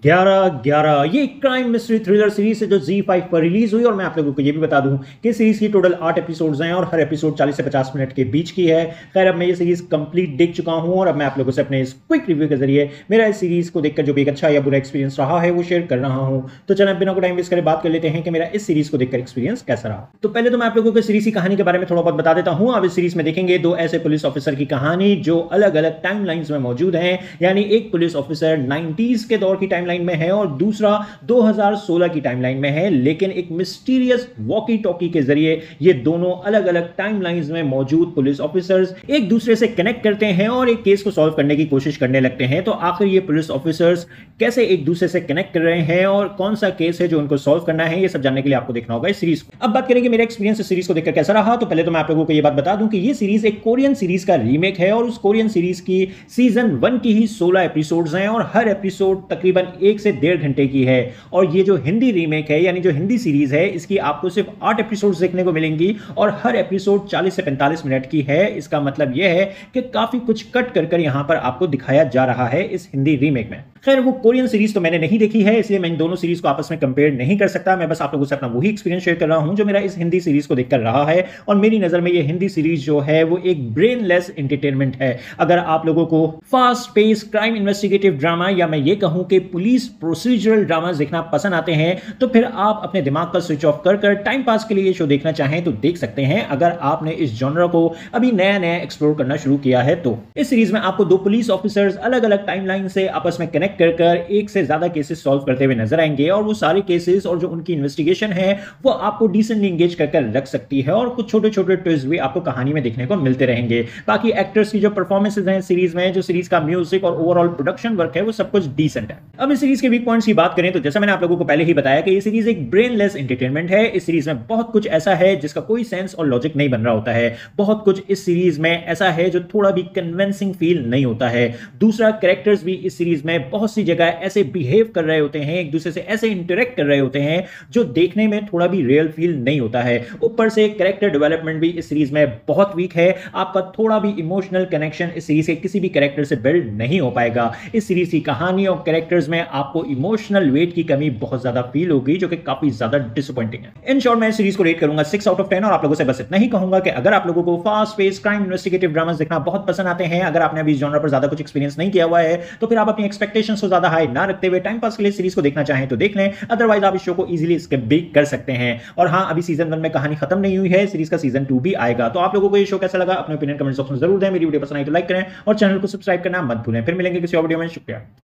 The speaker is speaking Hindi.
11-11 ये क्राइम मिस्ट्री थ्रिलर सीरीज है जो Z5 पर रिलीज हुई। और मैं आप लोगों को ये भी बता दूं कि सीरीज की टोटल 8 एपिसोड्स हैं और हर एपिसोड 40 से 50 मिनट के बीच की है। खैर, अब मैं ये सीरीज कंप्लीट देख चुका हूं और अब मैं आप लोगों से अपने इस क्विक रिव्यू के जरिए मेरा इस सीरीज को देखकर जो भी एक अच्छा या बुरा एक्सपीरियंस रहा है वो शेयर कर रहा हूं। तो चलो बिना कोई टाइम वेस्ट करे बात कर लेते हैं कि मेरा इस सीरीज को देखकर एक्सपीरियंस कैसा रहा। तो पहले तो मैं आप लोगों को सीरीज की कहानी के बारे में थोड़ा बहुत बता देता हूं। आप इस सीरीज में देखेंगे दो ऐसे पुलिस ऑफिसर की कहानी जो अलग अलग टाइमलाइंस में मौजूद हैं। यानी एक पुलिस ऑफिसर 90s के दौर की टाइमलाइन में है और दूसरा 2016 की टाइमलाइन में है, लेकिन एक मिस्टीरियस वॉकी टॉकी के जरिए ये दोनों अलग अलग टाइमलाइंस में मौजूद पुलिस ऑफिसर्स एक दूसरे से कनेक्ट करते हैं और एक केस को सॉल्व करने की कोशिश करने लगते हैं। तो आखिर ये पुलिस ऑफिसर्स कैसे एक दूसरे से कनेक्ट कर रहे हैं और कौन सा केस है जो उनको सॉल्व करना है, ये सब जानने के लिए आपको देखना होगा इस सीरीज को। अब बात करेंगे मेरा एक्सपीरियंस इस सीरीज को देखकर कैसा रहा। तो पहले तो मैं आप लोगों को ये बात बता दूं कि ये सीरीज एक कोरियन सीरीज का रीमेक है और उस कोरियन सीरीज की सीजन 1 की ही 16 एपिसोड्स हैं और हर एपिसोड तकरीबन 1 से 1.5 घंटे की है। और ये जो हिंदी रीमेक है यानी जो हिंदी सीरीज है इसकी आपको सिर्फ 8 एपिसोड्स देखने को मिलेंगी और हर एपिसोड 40 से 45 मिनट की है। इसका मतलब यह है कि काफी कुछ कट कर यहां पर आपको दिखाया जा रहा है इस हिंदी रीमेक में। खैर, वो कोरियन सीरीज तो मैंने नहीं देखी है, इसलिए मैं इन दोनों सीरीज को आपस में कंपेयर नहीं कर सकता। मैं बस आप लोगों से अपना वही एक्सपीरियंस शेयर कर रहा हूं जो मेरा इस हिंदी सीरीज को देखकर रहा है। और मेरी नजर में ये हिंदी सीरीज जो है वो एक ब्रेनलेस एंटरटेनमेंट है। अगर आप लोगों को fast pace crime investigative drama या मैं ये कहूं कि पुलिस प्रोसीजरल ड्रामा देखना पसंद आते हैं तो फिर आप अपने दिमाग का स्विच ऑफ कर टाइम पास के लिए ये शो देखना चाहें तो देख सकते हैं। अगर आपने इस जॉनर को अभी नया नया एक्सप्लोर करना शुरू किया है तो इस सीरीज में आपको दो पुलिस ऑफिसर्स अलग अलग टाइमलाइन से आपस में कनेक्ट कर एक से ज्यादा केसेस सॉल्व करते हुए नजर आएंगे और वो सारे केसेस और जो उनकी इन्वेस्टिगेशन है वो आपको डिसेंटली एंगेज कर रख सकती है और कुछ छोटे छोटे ट्विस्ट भी आपको कहानी में देखने को मिलते रहेंगे। बाकी एक्टर्स की जो परफॉर्मेंसेज हैं सीरीज में, जो सीरीज का म्यूजिक और ओवरऑल प्रोडक्शन वर्क है वो सब कुछ डिसेंट है। अब इस सीरीज के वीक पॉइंट्स की बात करें तो जैसा मैंने आप लोगों को पहले ही बताया कि ये सीरीज एक ब्रेनलेस एंटरटेनमेंट है। इस सीरीज में बहुत कुछ ऐसा है जिसका कोई सेंस और लॉजिक नहीं बन रहा होता है। बहुत कुछ इस सीरीज में ऐसा है जो थोड़ा भी कन्विंसिंग फील नहीं होता है। दूसरा, कैरेक्टर्स भी इस सीरीज में बहुत सी जगह ऐसे बिहेव कर रहे होते हैं, एक दूसरे से ऐसे इंटरेक्ट कर रहे होते हैं जो देखने में थोड़ा भी रियल फील नहीं होता है। ऊपर से कैरेक्टर डेवलपमेंट भी इस सीरीज में बहुत वीक है। आपका थोड़ा भी इमोशनल कनेक्शन इस सीरीज के किसी भी कैरेक्टर से बिल्ड नहीं हो पाएगा। इस सीरीज की कहानी और कैरेक्टर्स में आपको इमोशनल वेट की कमी बहुत ज्यादा फील होगी जो कि काफी ज्यादा डिसअपॉइंटिंग है। इन शॉर्ट, मैं इस सीरीज को रेट करूंगा 6 आउट ऑफ 10 और आप लोगों से बस इतना ही कहूंगा कि अगर आप लोगों को fast pace crime investigative dramas देखना बहुत पसंद आते हैं, अगर आपने अभी इस जॉनर पर ज्यादा कुछ एक्सपीरियंस नहीं किया हुआ है तो फिर आप अपनी एक्सपेक्टेशंस को ज्यादा हाई ना रखते हुए टाइम पास के लिए सीरीज को देखना चाहें तो देख लें। अदरवाइज आप इस शो को इजीली स्किप भी कर सकते हैं। और हां, अभी सीजन 1 में कहानी खत्म नहीं हुई है, सीरीज का सीजन 2 भी आएगा। तो आप लोगों को ये शो कैसा लगा अपने ओपिनियन कमेंट बॉक्स में जरूर दें। मेरी वीडियो पसंद आई तो लाइक करें और चैनल को सब्सक्राइब करना मत भूलें। फिर मिलेंगे किसी और वीडियो में। शुक्रिया।